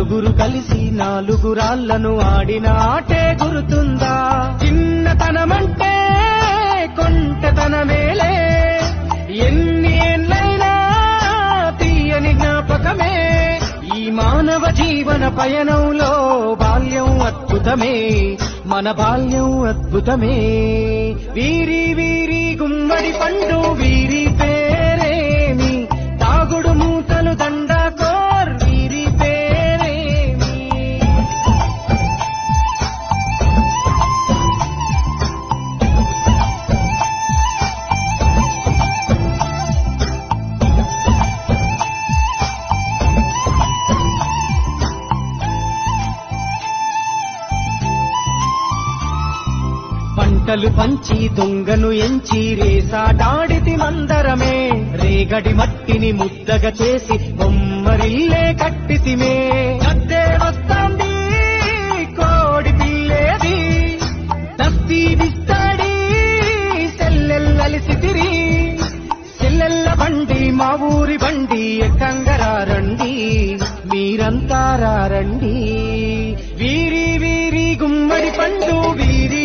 నలుగురు కలిసి నాలుగు రాళ్లను ఆడిన ఆటే గుర్తుందా? చిన్నతనమంటే కొంటెతనమేలే, ఎన్ని ఏళ్ళైనా తీయని జ్ఞాపకమే. ఈ మానవ జీవన పయనంలో బాల్యం అద్భుతమే, మన బాల్యం అద్భుతమే. వీరి వీరి గుమ్మడి పండు వీరి పేరేమి, తాగుడు మూతలు దండాకోర్ వీరి పేరేమి. పంటలు పంచి దొంగను ఎంచి రేసాటాడితి మందరమే, రేగడి మట్టిని ముద్దగా చేసి బొమ్మరిల్లే కట్టితిమే. అద్దే వస్తాంది కోడి పిల్లేది, దస్తీ విస్తాడి సెల్లెల్లలిసి తిరి. సెల్లెల్ల బండి మా ఊరి బండి ఎక్కంగరారండి, మీరంతా రండి. వీరి వీరి గుమ్మడి పండు వీరి